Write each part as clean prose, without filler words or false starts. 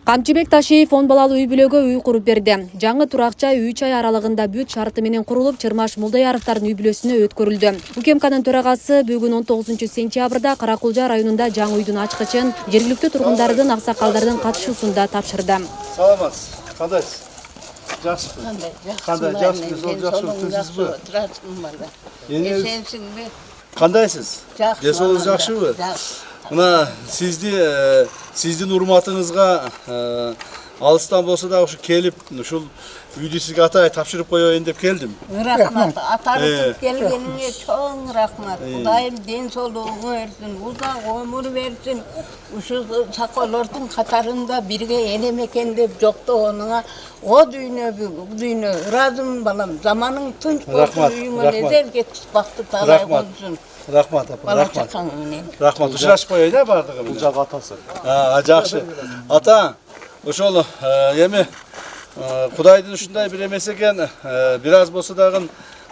Камчыбек Ташиев 10 балалуу үй бүлөгө үй куруп берди. Жаңы туракча 3 ай аралыгында бүт шарты менен курулуп, Чырмаш Молдаяровдун үй бүлөсүнө өткөрүлдү. УКМКнын төрагасы бүгүн 19 сентябрда Каракулжа районунда жаңы үйдүн ачкычын жергиликтүү тургундардын, аксакалдардын катышуусунда тапшырды. Саламатсыз. Кандайсыз? Жакшысызбы? Кандай жакшысыз? Жакшысызбы? Эсенсиңби? Кандайсыз? Десолуңуз жакшыбы? Мына сиздин урматыңызга алыстан болсо да ушу келип, ушул үйдү сизге атай тапшырып коеюн деп келдим. Рахмат. Атарып келгениңе чоң рахмат. Кудайым ден соолугуңу берсин, узак өмүр берсин. Ушул сакалордун катарында бирге элем экен деп жоктогонуңа о дүйнө бу дүйнө ыраазымын балам. Заманың тынч болсун, үйүңө эзел кетип бакты талай болсун. Рахмат апа, Бала рахмат. чакаң менен. Рахмат. Учурашып коеюн бардыгы. Бул жак атасы. Жакшы. Ата, ошол эми Кудайдын ушундай бир эмеси экен, бир аз болсо дагы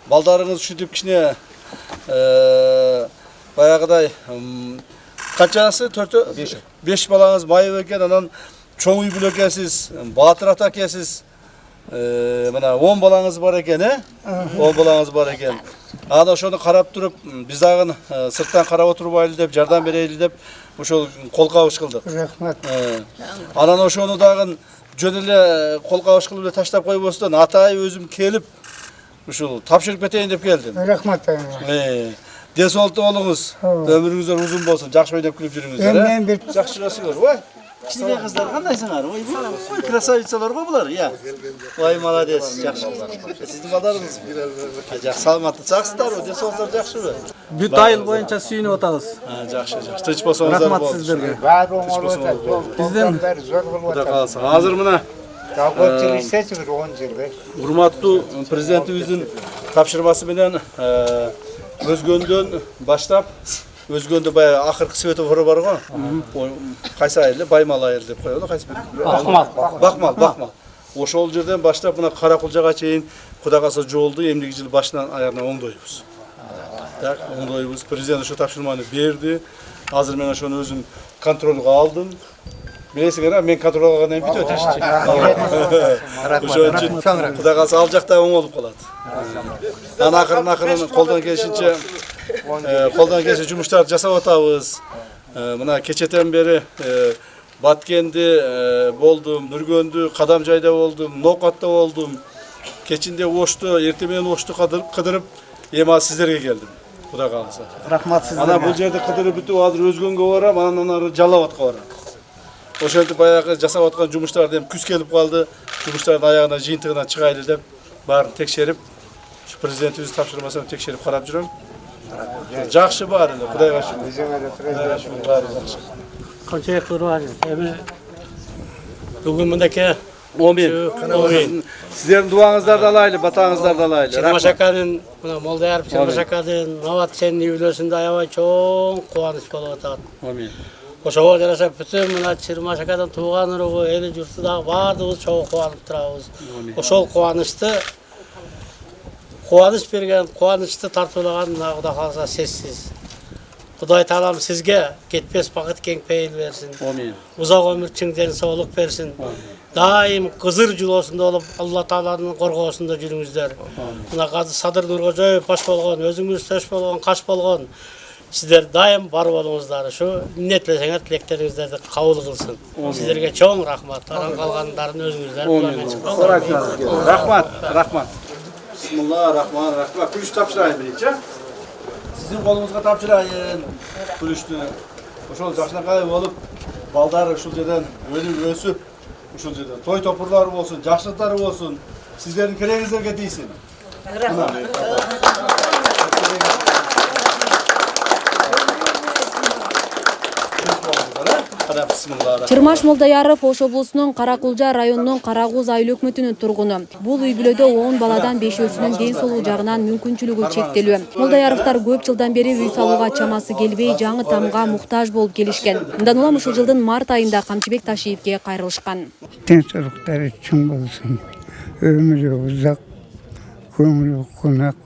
балдарыңыз ушинтип кичине баягыдай канчасы 4 5 балаңыз майып экен, анан чоң үй бүлө экенсиз, баатыр ата экенсиз. Мына 10 балаңыз бар экен, 10 балаңыз бар экен. Аны ошону карап туруп, биз дагы сырттан карап отурбайлы деп, жардам берели деп ошол кол кабыш кылдык. Рахмат. Анан ошону дагы жөн эле кол кабыш кылып эле таштап койбостон, атай өзүм келип ушул тапшырып кетейин деп келдим. Рахмат. Ден соолуктуу болуңуз, өмүрүңүздөр узун болсун, жакшы ойноп күлүп жүрүңүздөр. Жакшы жүрөсүңөр, ой. Кичине кыздар кандайсыңар? Ой, красавицалар го булар, я. Ой, молодец, жакшы. Сиздин балдарыңыз жакшы, саламатты, жакшысыздар, ден соолуктар жакшыбы? Бүт айыл боюнча сүйүнүп атабыз. Жакшы. Тынч болсоңуздар болот. Рахмат сиздерге. Баары оңолот. Бизден Кудай кааласа. Азыр мына Көпчүлүк 10 жылдай. урматтуу президентибиздин тапшырмасы менен өзгөндөн баштап өзгөндө баягы акыркы светофору бар го. Кайсы айыл? Баймал айыл деп коёлу, кайсы? Бакмал. Ошол жерден баштап мына Каракулжага чейин Кудай кааласа жолду эмнеги жыл башынан аягына оңдойбуз. Так, оңдойбуз. Президент ошо тапшырманы берди. Азыр мен ошону өзүм контролго алдым. Билесиңер, мен контрол алгандан кийин бүтөт иш. Ошон үчүн Кудай кааласа ал жакта оңолуп калат. Анан акырын колдон келишинче жумуштарды жасап атабыз. Мына кечетен бери Баткенде болдум, Нүргөндү, Кадамжайда болдум, Нокатта болдум. Кечинде Ошту, эртең менен Ошту кыдырып, эми азыр сиздерге келдим. Кудай кааласа. рахмат сиздерге. Анан бул жерде кыдырып бүтүп, азыр өзгөнгө барам, анан ары Жалал абадка барам. Ошентип баягы жасап аткан жумуштарды эми күз келип калды. Жумуштардын аягына жыйынтыгынан чыгайлы деп баарын текшерип, президентибиздин тапшырмасын текшерип карап жүрөм. Жакшы баары эле, Кудайга шүкүр. Баары жакшы. Kançaya kurban. Emin bugün mındaki Amin. Sizlerin duanızlar da alaylı, batağınızlar da alaylı. Çırmaşakadın, Moldayarp Çırmaşakadın, Novat senin üylösünde ayava çok kuvanış bolup atat. Amin. Oşo jarasa bütün mına Çırmaşakadın tuğan uruğu, eli yurtu da bardığız çok kuvanıp turabız. Oşol kuvanış bergen, kuvanışты tartılgan Kuday kalsa sessiz. Kuday Taalam sizge ketpes bakıt keng peyil versin. Amin. Uzak ömür çingden sağlık versin. Daim kızır julosunda olup Allah Taala'nın korgosunda жүрүңүздөр. Mına Gazi Sadır Nurgojoyev baş bolgon, özüңүz söz bolgon, kaş bolgon. Sizler daim бар болуңуздар. Şu ниеттелесеңер тилектериңиздерди кабыл кылсын. Sizlerге чоң рахмат. Аран калгандарын өзүңүздөр Amin. Rahmat. Bismillahirrahmanirrahim. Күлүш тапшырайын биринчи. Sizin kolunuzga tapşırayın kulüştü. Uşul жакшынакай болуп, балдар ушул жерден өсүп, ушул жерден той топурлары болсун, жакшылыктары болсун, сиздердин керегиңиздерге тийсин. Чырмаш Молдаяров Ош облусунун Каракулжа районунун Карагуз айыл өкмөтүнүн тургуну. Бул үй бүлөдө 10 баладан 5-өсүнүн ден соолугу жагынан мүмкүнчүлүгү чектелүү. Молдаяровдор көп жылдан бери үй салууга чамасы келбей, жаңы тамга муктаж болуп келишкен. Мындан улам ушул жылдын март айында Камчыбек Ташиевге кайрылышкан. Ден соолуктары чың болсун. Өмүрү узак, көңүлү кунак,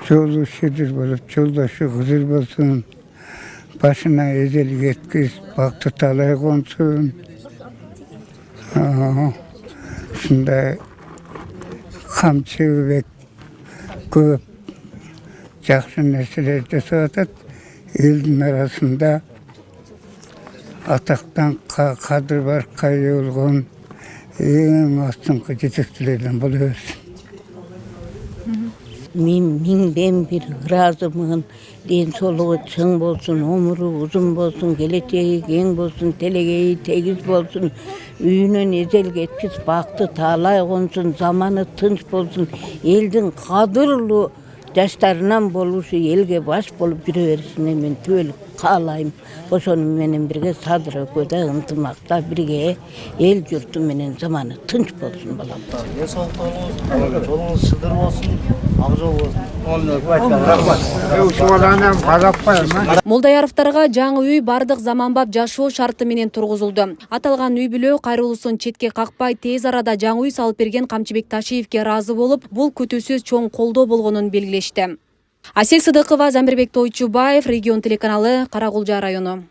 жолу шедир болуп, жолдошу кызыр болсун. Başına ezeli yetkis, baktı talay konsun. Ушундай камчы бек көп жакшы нерселер жасап атат. Элдин арасында атактан кадыр баркка ээ болгон эң астыңкы жетекчилерден боло берсин. Мен миңден бир ыраазымын. Ден соолугу чың болсун, өмүрү узун болсун, келечеги кең болсун, телегеи тегиз болсун, үйүнөн эзел кеткис бакты таалай консун, заманы тынч болсун, элдин кадырлуу жаштарынан болушу, элге баш болуп жүрө беришине мен түбөлүк каалайм. Ошону менен бирге Садыр экөөдө ынтымакта бирге эл журту менен заманы тынч болсун балам. Ден соолукта болуңуз, жолуңуз шыдыр болсун, ак жол болсун. Молдаяровдарга жаңы үй бардык заманбап жашоо шарты менен тургузулду. Аталган үй бүлө кайрылуусун четке какпай тез арада жаңы үй салып берген Камчыбек Ташиевке ыраазы болуп, бул күтүүсүз чоң колдоо болгонун белгилешти. Асел Сыдыкова, Замирбек Тойчубаев, Регион телеканалы, Каракулжа району.